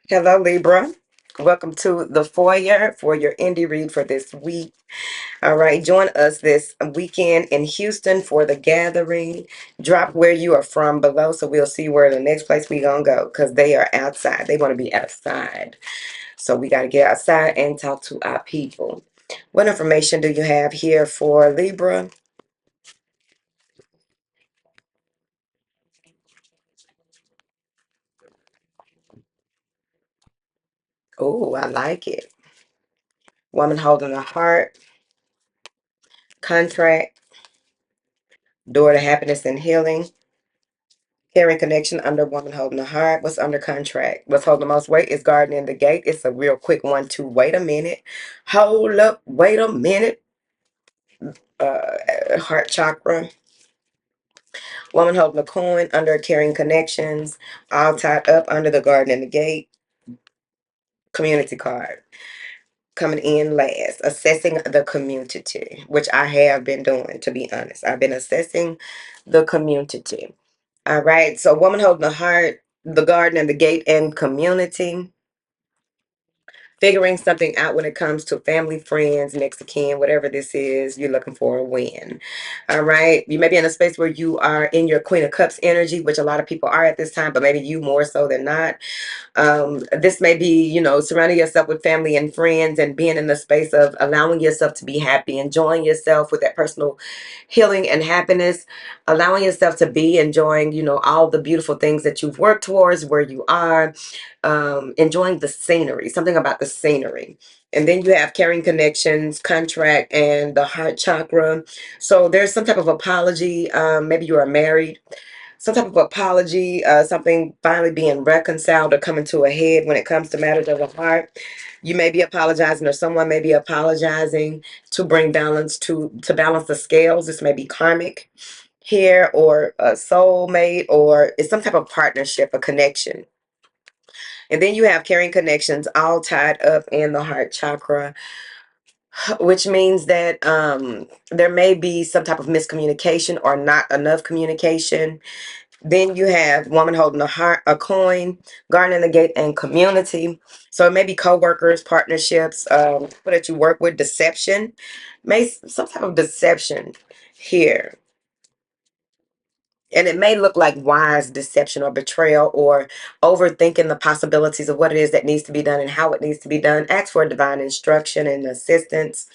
Hello, Libra. Welcome to the Foyer for your indie read for this week. All right, join us this weekend in Houston for the gathering. Drop where you are from below so we'll see where the next place we gonna go because they are outside. They want to be outside. So we got to get outside and talk to our people. What information do you have here for Libra? Oh, I like it. Woman holding a heart, contract, door to happiness and healing. Carrying connection under woman holding the heart. What's under contract? What's holding the most weight is guarding the gate. It's a real quick one to wait a minute. Hold up, wait a minute. Heart chakra. Woman holding the coin under carrying connections. All tied up under the garden and the gate. Community card. Coming in last. Assessing the community, which I have been doing, to be honest. I've been assessing the community. All right. So woman holding the heart, the garden and the gate and community. Figuring something out when it comes to family, friends, next of kin, whatever this is, you're looking for a win. All right. You may be in a space where you are in your Queen of Cups energy, which a lot of people are at this time, but maybe you more so than not. This may be, surrounding yourself with family and friends and being in the space of allowing yourself to be happy, enjoying yourself with that personal healing and happiness, allowing yourself to be enjoying, all the beautiful things that you've worked towards where you are, enjoying the scenery, something about the scenery. And then you have carrying connections, contract, and the heart chakra. So there's some type of apology. Maybe you are married, some type of apology, something finally being reconciled or coming to a head when it comes to matters of the heart. You may be apologizing, or someone may be apologizing to bring balance to balance the scales. This may be karmic here, or a soulmate, or it's some type of partnership, a connection. And then you have carrying connections all tied up in the heart chakra, which means that there may be some type of miscommunication or not enough communication. Then you have woman holding a heart, a coin, guarding the gate, and community. So it may be co-workers, partnerships, people that you work with, deception, may some type of deception here. And it may look like wise deception or betrayal or overthinking the possibilities of what it is that needs to be done and how it needs to be done. Ask for divine instruction and assistance.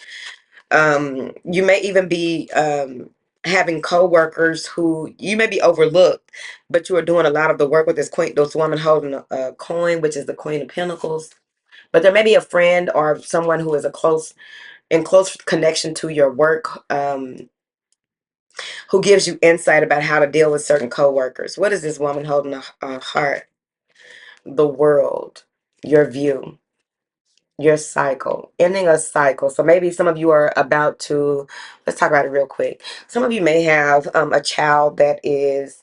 You may even be having co-workers who you may be overlooked, but you are doing a lot of the work with this woman holding a coin, which is the Queen of Pentacles. But there may be a friend or someone who is in close connection to your work, who gives you insight about how to deal with certain co-workers. What is this woman holding a heart? The world, your view, your cycle, ending a cycle. So maybe some of you are about to, let's talk about it real quick. Some of you may have a child that is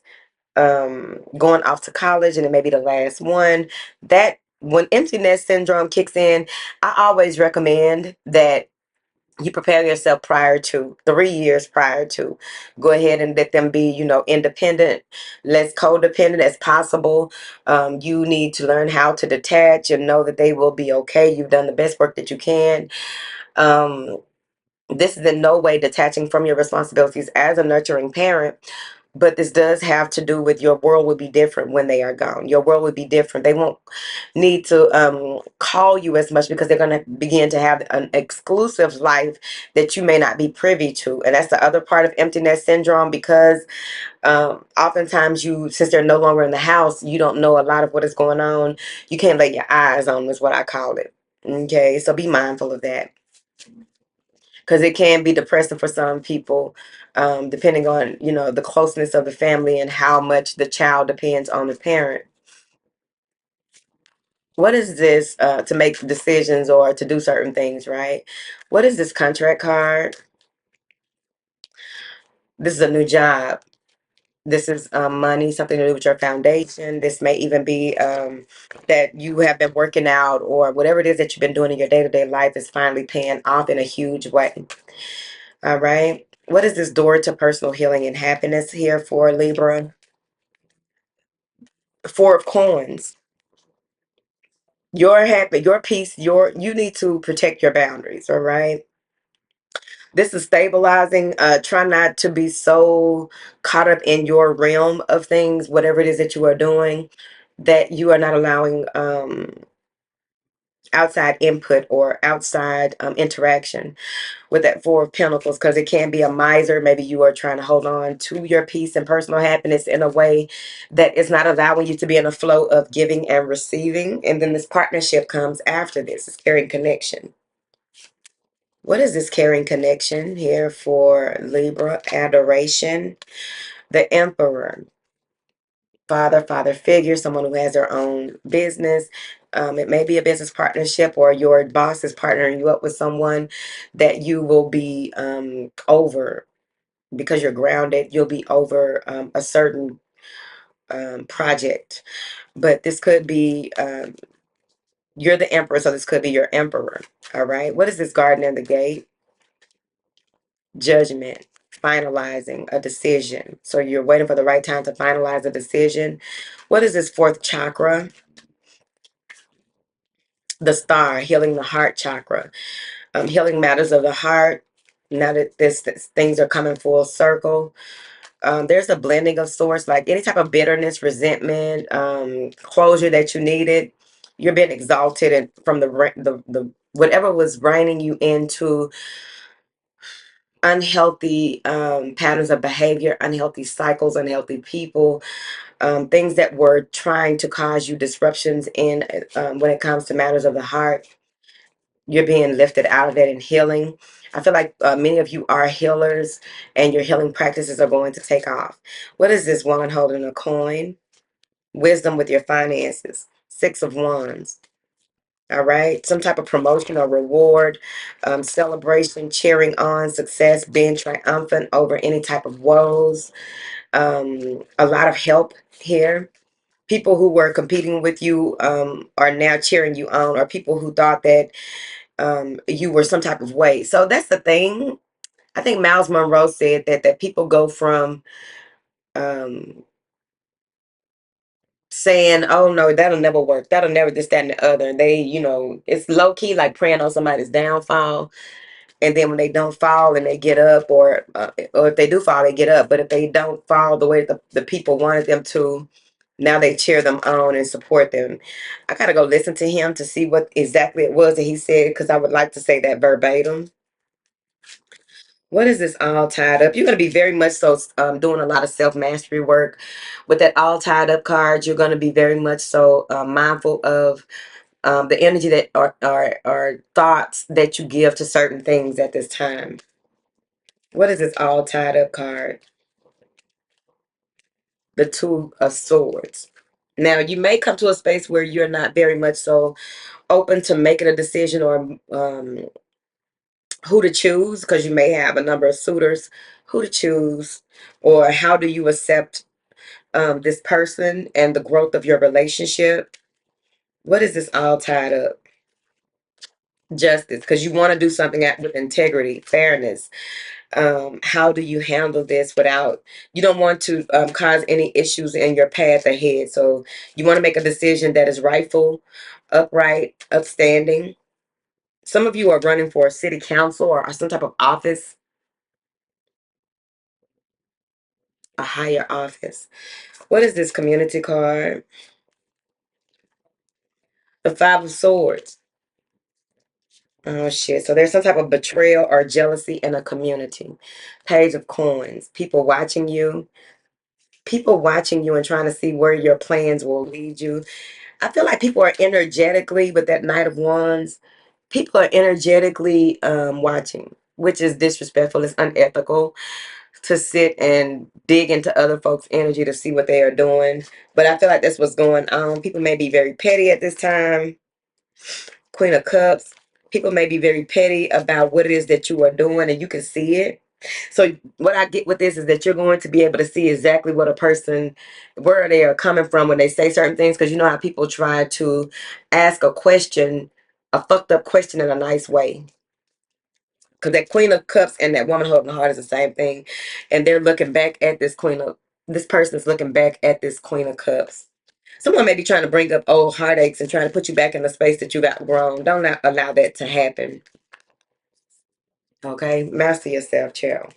going off to college, and it may be the last one. That when empty nest syndrome kicks in, I always recommend that you prepare yourself prior to 3 years prior to. Go ahead and let them be, independent, less codependent as possible. You need to learn how to detach and know that they will be okay. You've done the best work that you can. um, this is in no way detaching from your responsibilities as a nurturing parent, but this does have to do with your world will be different when they are gone. Your world will be different. They won't need to call you as much because they're going to begin to have an exclusive life that you may not be privy to. And that's the other part of emptiness syndrome, because oftentimes since they're no longer in the house, you don't know a lot of what is going on. You can't lay your eyes on them, is what I call it. Okay, so be mindful of that, because it can be depressing for some people, depending on the closeness of the family and how much the child depends on the parent. What is this, to make decisions or to do certain things, right? What is this contract card? This is a new job. This is money, something to do with your foundation. This may even be that you have been working out, or whatever it is that you've been doing in your day-to-day life is finally paying off in a huge way. All right. What is this door to personal healing and happiness here for Libra? Four of coins. Your happy, your peace, you need to protect your boundaries, all right? This is stabilizing. Try not to be so caught up in your realm of things, whatever it is that you are doing, that you are not allowing outside input or outside interaction with that Four of Pentacles, because it can be a miser. Maybe you are trying to hold on to your peace and personal happiness in a way that is not allowing you to be in a flow of giving and receiving. And then this partnership comes after this. It's caring connection. What is this caring connection here for Libra? Adoration. The Emperor. Father figure, someone who has their own business. It may be a business partnership, or your boss is partnering you up with someone that you will be over, because you're grounded. You'll be over a certain project. But this could be, you're the Emperor, so this could be your Emperor. All right. What is this Garden in the Gate? Judgment. Finalizing a decision. So you're waiting for the right time to finalize a decision. What is this fourth chakra? The Star. Healing the heart chakra. Healing matters of the heart. Now that this things are coming full circle, there's a blending of sorts, like any type of bitterness, resentment, closure that you needed. You're being exalted, and from the whatever was reining you into unhealthy patterns of behavior, unhealthy cycles, unhealthy people, things that were trying to cause you disruptions in when it comes to matters of the heart. You're being lifted out of that and healing. I feel like many of you are healers, and your healing practices are going to take off. What is this woman holding a coin? Wisdom with your finances. Six of Wands. All right. Some type of promotion or reward, celebration, cheering on, success, being triumphant over any type of woes. A lot of help here. People who were competing with you are now cheering you on, or people who thought that you were some type of way. So that's the thing. I think Miles Monroe said that people go from um, saying, "Oh no, that'll never work. That'll never this, that, and the other." And they, it's low key like praying on somebody's downfall. And then when they don't fall and they get up, or if they do fall, they get up. But if they don't fall the way the people wanted them to, now they cheer them on and support them. I gotta go listen to him to see what exactly it was that he said, because I would like to say that verbatim. What is this all tied up? You're going to be very much so doing a lot of self-mastery work. With that all tied up card, you're going to be very much so mindful of the energy that are thoughts that you give to certain things at this time. What is this all tied up card? The Two of Swords. Now, you may come to a space where you're not very much so open to making a decision, or who to choose, because you may have a number of suitors. Who to choose, or how do you accept this person and the growth of your relationship? What is this all tied up? Justice, because you want to do something with integrity, fairness. How do you handle this without, you don't want to cause any issues in your path ahead. So you want to make a decision that is rightful, upright, upstanding. Some of you are running for a city council or some type of office, a higher office. What is this community card? The Five of Swords. Oh shit. So there's some type of betrayal or jealousy in a community. Page of Coins. People watching you and trying to see where your plans will lead you. I feel like people are energetically, with that Knight of Wands, people are energetically watching, which is disrespectful. It's unethical to sit and dig into other folks' energy to see what they are doing. But I feel like that's what's going on. People may be very petty at this time. Queen of Cups. People may be very petty about what it is that you are doing, and you can see it. So what I get with this is that you're going to be able to see exactly what a person, where they are coming from when they say certain things, because you know how people try to ask a question, a fucked up question, in a nice way. Because that Queen of Cups and that woman holding the heart is the same thing. And they're looking back at this person is looking back at this Queen of Cups. Someone may be trying to bring up old heartaches and trying to put you back in the space that you've outgrown. Don't allow that to happen. Okay? Master yourself, child.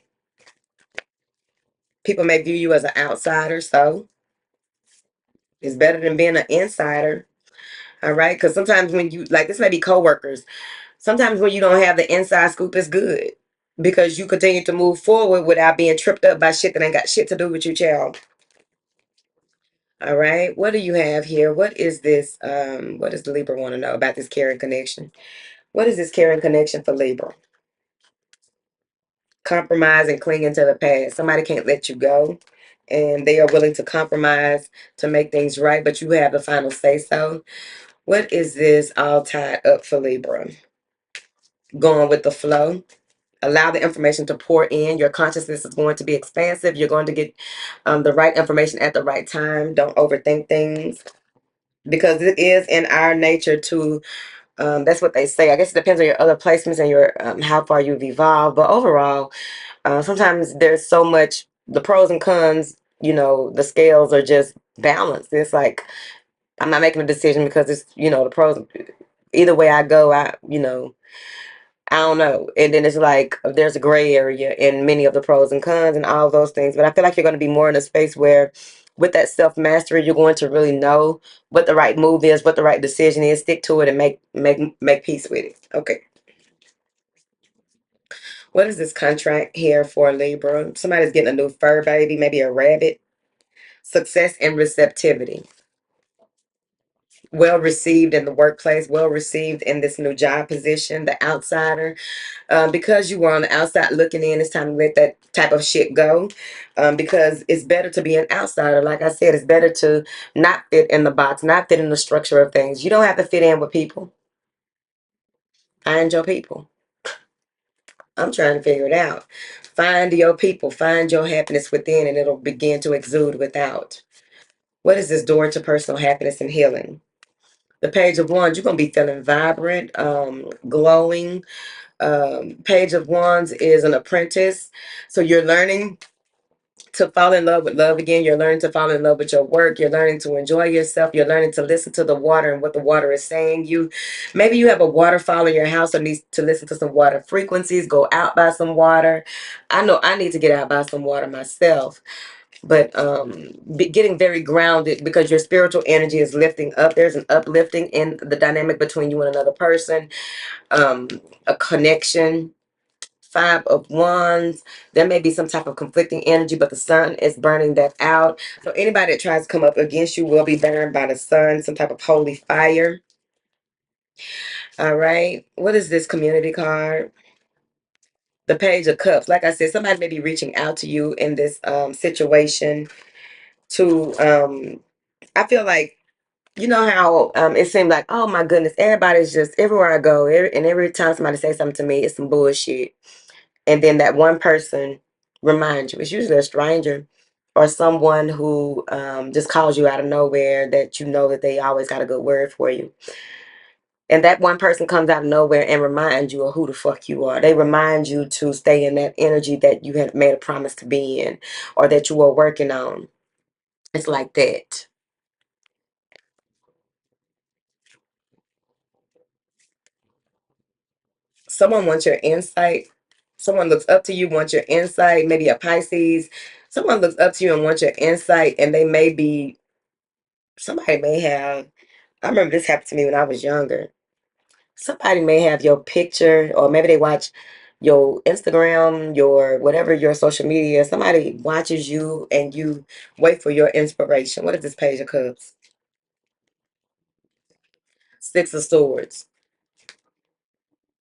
People may view you as an outsider, so it's better than being an insider. All right? Because sometimes when you, like, this may be coworkers. Sometimes when you don't have the inside scoop, it's good. Because you continue to move forward without being tripped up by shit that ain't got shit to do with you, child. All right. What do you have here? What is this? What does the Libra want to know about this caring connection? What is this caring connection for Libra? Compromise and clinging to the past. Somebody can't let you go, and they are willing to compromise to make things right, but you have the final say so. What is this all tied up for Libra? Going with the flow. Allow the information to pour in. Your consciousness is going to be expansive. You're going to get the right information at the right time. Don't overthink things, because it is in our nature to, that's what they say. I guess it depends on your other placements and your how far you've evolved. But overall, sometimes there's so much, the pros and cons, the scales are just balanced. It's like, I'm not making a decision because it's, the pros, either way I go, I don't know. And then it's like there's a gray area in many of the pros and cons and all those things. But I feel like you're going to be more in a space where, with that self mastery, you're going to really know what the right move is, what the right decision is. Stick to it and make peace with it. Okay. What is this contract here for Libra? Somebody's getting a new fur baby, maybe a rabbit. Success and receptivity. Well received in the workplace, well received in this new job position, the outsider. Because you were on the outside looking in, it's time to let that type of shit go. Because it's better to be an outsider. Like I said, it's better to not fit in the box, not fit in the structure of things. You don't have to fit in with people. Find your people. I'm trying to figure it out. Find your people. Find your happiness within, and it'll begin to exude without. What is this door to personal happiness and healing? The Page of Wands, you're going to be feeling vibrant, glowing. Page of Wands is an apprentice. So you're learning to fall in love with love again. You're learning to fall in love with your work. You're learning to enjoy yourself. You're learning to listen to the water and what the water is saying. Maybe you have a waterfall in your house or needs to listen to some water frequencies. Go out by some water. I know I need to get out by some water myself. But getting very grounded, because your spiritual energy is lifting up. There's an uplifting in the dynamic between you and another person, a connection. Five of Wands, there may be some type of conflicting energy, but the sun is burning that out. So anybody that tries to come up against you will be burned by the sun, some type of holy fire. All right. What is this community card? The Page of Cups. Like I said, somebody may be reaching out to you in this situation to, I feel like, you know how it seemed like, oh my goodness, everybody's just, everywhere I go, and every time somebody says something to me, it's some bullshit. And then that one person reminds you. It's usually a stranger or someone who just calls you out of nowhere, that you know that they always got a good word for you. And that one person comes out of nowhere and reminds you of who the fuck you are. They remind you to stay in that energy that you had made a promise to be in, or that you were working on. It's like that. Someone wants your insight. Someone looks up to you, wants your insight. Maybe a Pisces. Someone looks up to you and wants your insight, and somebody may have, I remember this happened to me when I was younger. Somebody may have your picture, or maybe they watch your Instagram, your whatever, your social media. Somebody watches you and you wait for your inspiration. What is this Page of Cups? Six of Swords.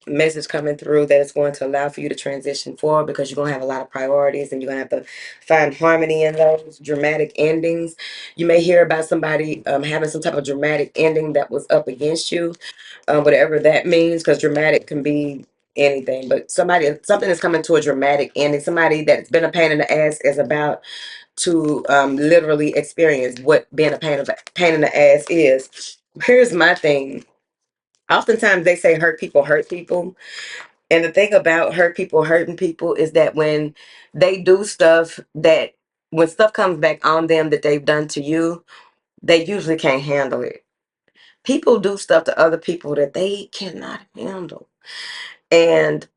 Message coming through that is going to allow for you to transition forward, because you're going to have a lot of priorities and you're going to have to find harmony in those dramatic endings. You may hear about somebody having some type of dramatic ending that was up against you, whatever that means, because dramatic can be anything. But something is coming to a dramatic ending. Somebody that's been a pain in the ass is about to literally experience what being a pain in the ass is. Here's my thing. Oftentimes they say hurt people hurt people. And the thing about hurt people hurting people is that when they do stuff, that when stuff comes back on them that they've done to you, they usually can't handle it. People do stuff to other people that they cannot handle. And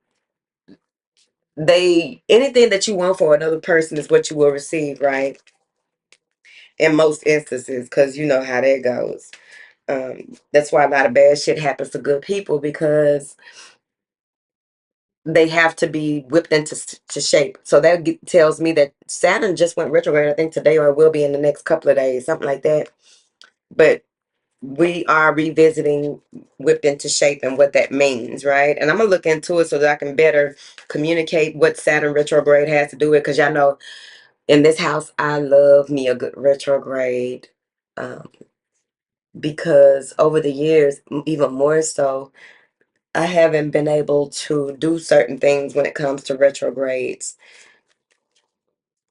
anything that you want for another person is what you will receive, right? In most instances, because you know how that goes. That's why a lot of bad shit happens to good people, because they have to be whipped into shape. So that tells me that Saturn just went retrograde, I think today, or it will be in the next couple of days, something like that. But we are revisiting whipped into shape and what that means, right? And I'm gonna look into it so that I can better communicate what Saturn retrograde has to do with, because y'all know in this house I love me a good retrograde. Um, because over the years, even more so, I haven't been able to do certain things when it comes to retrogrades.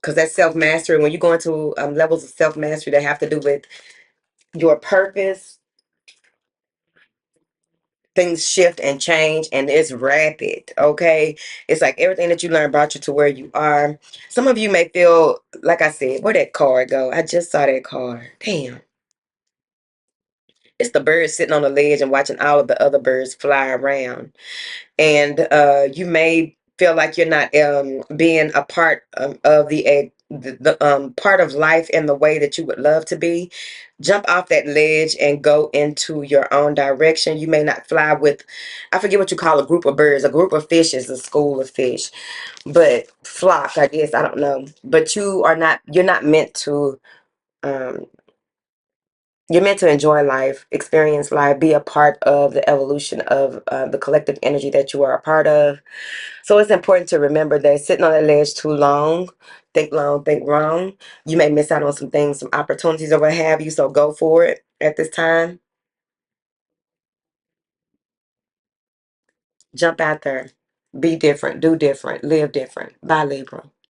Because that self mastery, when you go into levels of self mastery that have to do with your purpose, things shift and change, and it's rapid. Okay, it's like everything that you learn brought you to where you are. Some of you may feel, like I said, where'd that card go? I just saw that card. Damn. It's the bird sitting on the ledge and watching all of the other birds fly around. And you may feel like you're not being a part of the part of life in the way that you would love to be. Jump off that ledge and go into your own direction. You may not fly with, I forget what you call a group of birds. A group of fish is a school of fish, but flock, I guess, I don't know. But you're not meant to um, you're meant to enjoy life, experience life, be a part of the evolution of the collective energy that you are a part of. So it's important to remember that sitting on that ledge too long, think wrong. You may miss out on some things, some opportunities or what have you. So go for it at this time. Jump out there. Be different. Do different. Live different. Bye, Libra.